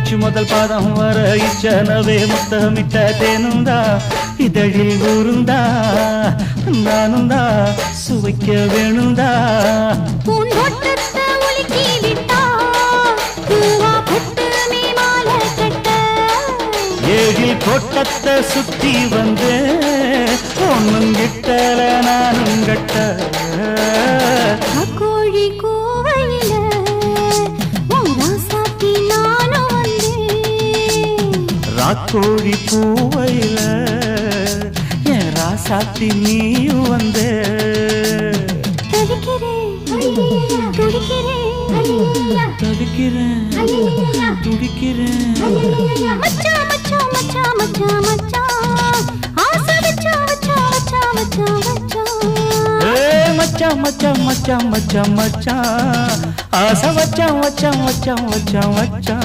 உச்சி முதல் பாதம் வர இச்சனவே முத்தமிட்ட தேனுந்தா இதழில் ஊருந்தா நானுந்தா சுவைக்க வேணுந்தா ஏழில் கோட்டத்தை சுத்தி வந்து ஒன்னும் கிட்டல நானும் கட்ட கோழி கோவையில ராசாத்தி நானும் வந்தேன் ராக்கோழி பூவையில என் ராசாத்தி நீயும் வந்து தடுக்கிறேன் துடிக்கிறேன் மச்சான் மச்சான் மச்சான் மச்சான் மச்சான் ஆசை வச்சான் வச்சான் வச்சான் வச்சான் வச்சான் மச்சான் மச்சான் மச்சான் மச்சான் மச்சான் ஆசை வச்சான் வச்சான் வச்சான் வச்சான் வச்சான்